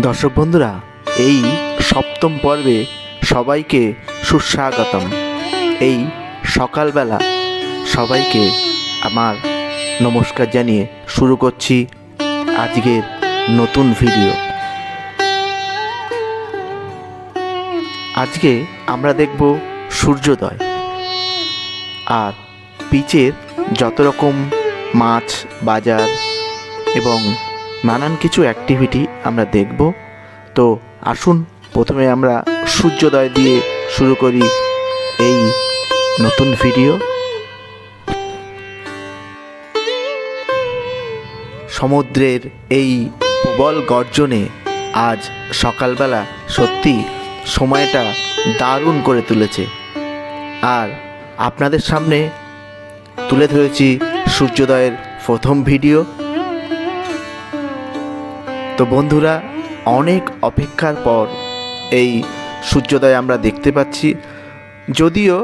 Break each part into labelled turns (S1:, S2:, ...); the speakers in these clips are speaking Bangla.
S1: দর্শক বন্ধুরা, এই সপ্তম পর্বে সবাইকে সুস্বাগতম। এই সকালবেলা সবাইকে আমার নমস্কার জানিয়ে শুরু করছি আজকের নতুন ভিডিও। আজকে আমরা দেখব সূর্যোদয়, আর বিচের যত রকম মাছ বাজার এবং নানান কিছু অ্যাক্টিভিটি আমরা দেখব। তো আসুন প্রথমে আমরা সূর্যোদয় দিয়ে শুরু করি এই নতুন ভিডিও। সমুদ্রের এই প্রবল গর্জনে আজ সকালবেলা সত্যি সময়টা দারুণ করে তুলেছে, আর আপনাদের সামনে তুলে ধরেছি সূর্যোদয়ের প্রথম ভিডিও। তো বন্ধুরা, অনেক অপেক্ষার পর এই সূর্যোদয় আমরা দেখতে পাচ্ছি। যদিও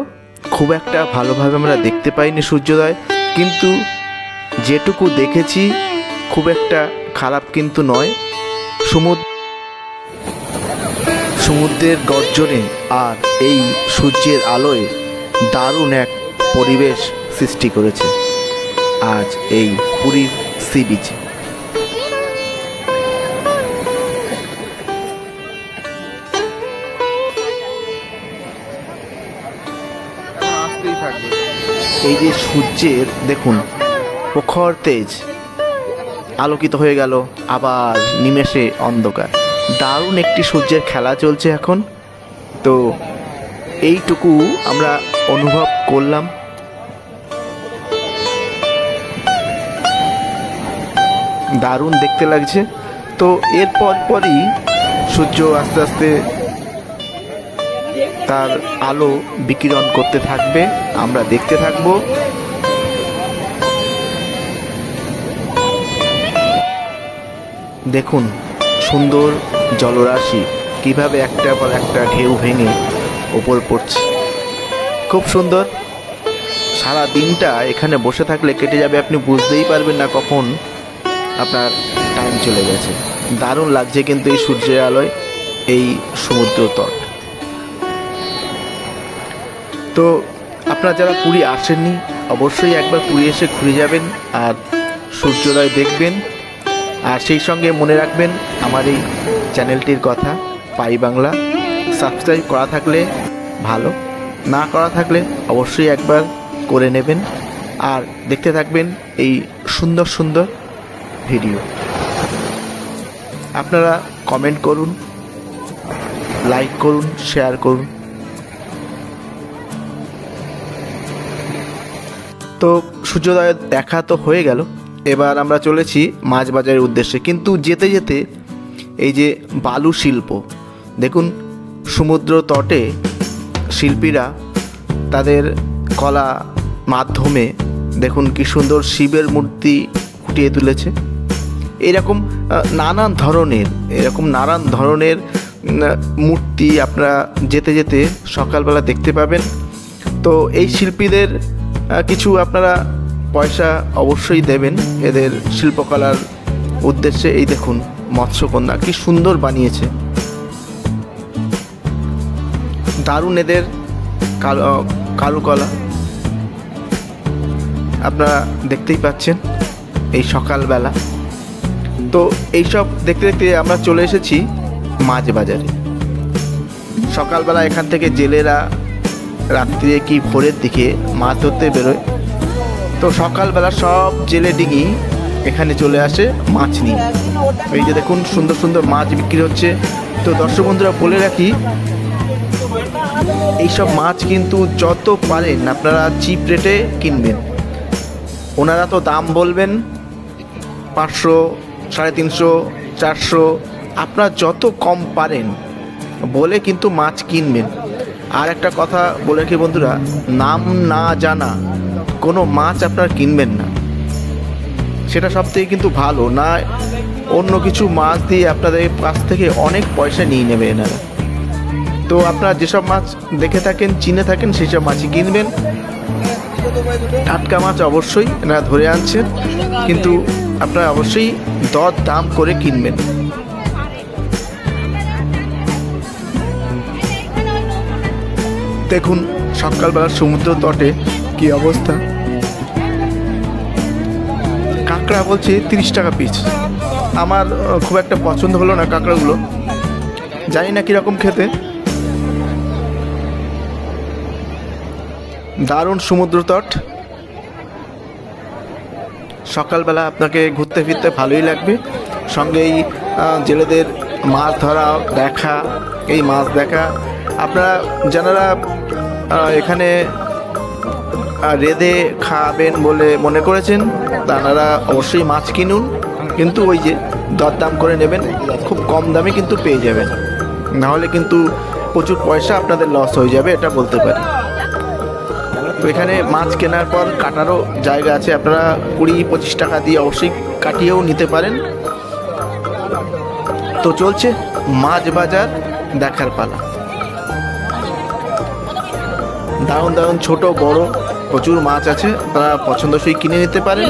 S1: খুব একটা ভালোভাবে আমরা দেখতে পাইনি সূর্যোদয়, কিন্তু যেটুকু দেখেছি খুব একটা খারাপ কিন্তু নয়। সমুদ্রের গর্জনে আর এই সূর্যের আলোয় দারুণ এক পরিবেশ সৃষ্টি করেছে আজ এই পুরীর সি বিচে। এই যে সূর্যের দেখুন প্রখর তেজ, আলোকিত হয়ে গেল, আবার নিমেষে অন্ধকার। দারুণ একটি সূর্যের খেলা চলছে এখন। তো এইটুকু আমরা অনুভব করলাম। দারুণ দেখতে লাগছে। তো এর পরই সূর্য আস্তে আস্তে তার আলো বিকিরণ করতে থাকবে, আমরা দেখতে থাকবো। দেখুন সুন্দর জলরাশি কিভাবে একটার পর একটা ঢেউ ভেঙে ওপর পড়ছে, খুব সুন্দর। সারা দিনটা এখানে বসে থাকলে কেটে যাবে, আপনি বুঝতেই পারবেন না কখন আপনার টাইম চলে গেছে। দারুণ লাগছে কিন্তু এই সূর্যের আলোয় এই সমুদ্র তট। তো আপনারা যারা পুরী আসেননি অবশ্যই একবার পুরী এসে ঘুরে যাবেন আর সূর্যোদয় দেখবেন। আর সেই সঙ্গে মনে রাখবেন আমার এই চ্যানেলটির কথা, পাই বাংলা। সাবস্ক্রাইব করা থাকলে ভালো, না করা থাকলে অবশ্যই একবার করে নেবেন আর দেখতে থাকবেন এই সুন্দর সুন্দর ভিডিও। আপনারা কমেন্ট করুন, লাইক করুন, শেয়ার করুন। তো সূর্যোদয় দেখা তো হয়ে গেল, এবার আমরা চলেছি মাছ বাজারের উদ্দেশ্যে। কিন্তু যেতে যেতে এই যে বালু শিল্প দেখুন, সমুদ্র তটে শিল্পীরা তাদের কলা মাধ্যমে দেখুন কি সুন্দর শিবের মূর্তি ফুটিয়ে তুলেছে। এরকম নানান ধরনের মূর্তি আপনারা যেতে যেতে সকালবেলা দেখতে পাবেন। তো এই শিল্পীদের কিছু আপনারা পয়সা অবশ্যই দেবেন এদের শিল্পকলার উদ্দেশ্যে। এই দেখুন মৎস্যকন্যা কি সুন্দর বানিয়েছে, দারুণ এদের কারুকলা আপনারা দেখতেই পাচ্ছেন এই সকালবেলা। তো এইসব দেখতে দেখতে আমরা চলে এসেছি মাছ বাজারে। সকালবেলা এখান থেকে জেলেরা রাত্রিরে কি ভোরের দিকে মাছ ধরতে বেরোয়। তো সকালবেলা সব জেলে ডিঙি এখানে চলে আসে মাছ নিয়ে। এই যে দেখুন সুন্দর সুন্দর মাছ বিক্রি হচ্ছে। তো দর্শক বন্ধুরা বলে রাখি, এইসব মাছ কিন্তু যত পারেন আপনারা চিপ রেটে কিনবেন। ওনারা তো দাম বলবেন 500, 350, 400, আপনারা যত কম পারেন বলে কিন্তু মাছ কিনবেন। আর একটা কথা বলে রাখি বন্ধুরা, নাম না জানা কোনো মাছ আপনারা কিনবেন না, সেটা সবথেকে কিন্তু ভালো না। অন্য কিছু মাছ দিয়ে আপনাদের কাছ থেকে অনেক পয়সা নিয়ে নেবে এনারা। তো আপনারা যেসব মাছ দেখে থাকেন, চিনে থাকেন, সেই সব মাছই কিনবেন। টাটকা মাছ অবশ্যই এনারা ধরে আনছেন, কিন্তু আপনারা অবশ্যই দর দাম করে কিনবেন। দেখুন সকালবেলা সমুদ্র তটে কি অবস্থা। কাঁকড়া বলছে 30 টাকা পিস। আমার খুব একটা পছন্দ হলো না কাঁকড়াগুলো, জানি না কীরকম খেতে। দারুণ সমুদ্র তট, সকালবেলা আপনাকে ঘুরতে ফিরতে ভালোই লাগবে। সঙ্গে এই জেলেদের মাছ ধরা দেখা, এই মাছ দেখা, আপনারা যারা এখানে রেঁধে খাবেন বলে মনে করেছেন তারা অবশ্যই মাছ কিনুন, কিন্তু ওই যে দরদাম করে নেবেন, খুব কম দামে কিন্তু পেয়ে যাবেন, নাহলে কিন্তু প্রচুর পয়সা আপনাদের লস হয়ে যাবে, এটা বলতে পারি। তো এখানে মাছ কেনার পর কাটারও জায়গা আছে, আপনারা 20-25 টাকা দিয়ে অবশ্যই কাটিয়েও নিতে পারেন। তো চলছে মাছ বাজার দেখার পালা। দারুণ দারুণ ছোট বড় প্রচুর মাছ আছে, আপনারা পছন্দসই কিনে নিতে পারেন।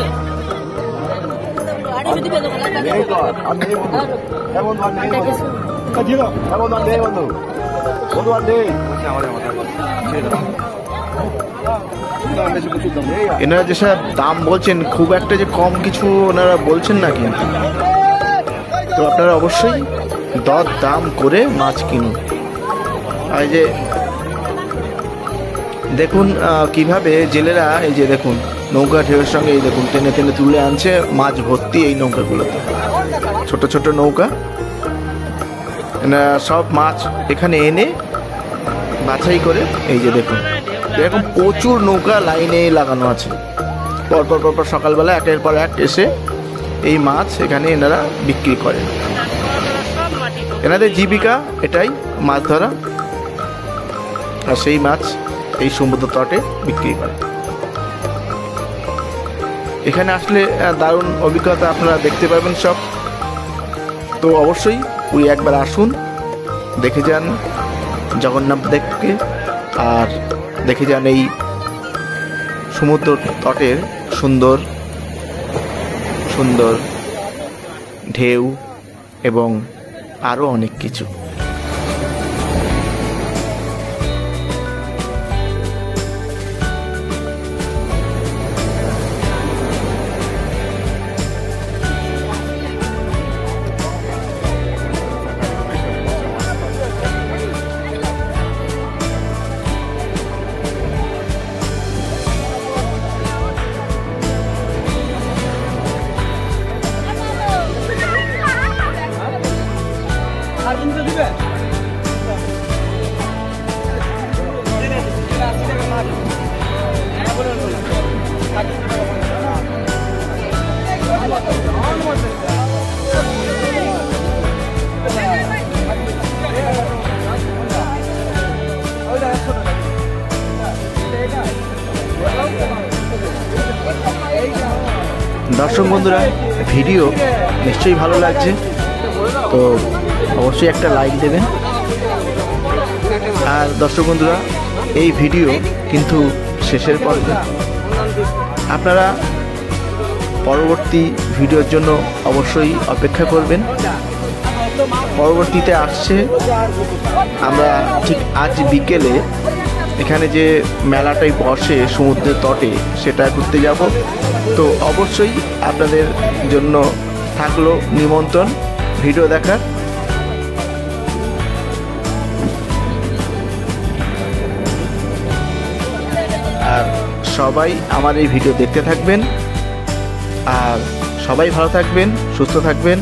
S1: এনারা যেসব দাম বলছেন খুব একটা যে কম কিছু ওনারা বলছেন না, কিন্তু তো আপনারা অবশ্যই দর দাম করে মাছ কিনুন। আর যে দেখুন কিভাবে জেলেরা, এই যে দেখুন নৌকা ঢেউয়ের সঙ্গে এই দেখুন টেনে টেনে তুলে আনছে মাছ ভর্তি এই নৌকাগুলোতে, ছোট ছোট নৌকা। সব মাছ এখানে এনে বাছাই করে, এই যে দেখুন এরকম প্রচুর নৌকা লাইনে লাগানো আছে, পরপর পরপর সকালবেলা একের পর এক এসে এই মাছ এখানে এনারা বিক্রি করেন। এনাদের জীবিকা এটাই, মাছ ধরা, আর সেই মাছ এই সমুদ্র তটে বিক্রি করে। এখানে আসলে দারুণ অভিজ্ঞতা আপনারা দেখতে পাবেন সব। তো অবশ্যই ওই একবার আসুন, দেখে যান জগন্নাথ দেবকে, আর দেখে যান এই সমুদ্র তটের সুন্দর সুন্দর ঢেউ এবং আরও অনেক কিছু। দর্শক বন্ধুরা, ভিডিও নিশ্চয়ই ভালো লাগছে, তো অবশ্যই একটা লাইক দেবেন। আর দর্শক বন্ধুরা, এই ভিডিও কিন্তু শেষের পর্বে, আপনারা পরবর্তী ভিডিওর জন্য অবশ্যই অপেক্ষা করবেন। পরবর্তীতে আসছে, আমরা ঠিক আজ বিকেলে এখানে যে মেলাটাই বসে সমুদ্রের তটে, সেটা ঘুরতে যাব। তো অবশ্যই আপনাদের জন্য থাকলো নিমন্ত্রণ ভিডিও দেখার। আর সবাই আমার এই ভিডিও দেখতে থাকবেন, আর সবাই ভালো থাকবেন, সুস্থ থাকবেন।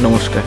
S1: নমস্কার।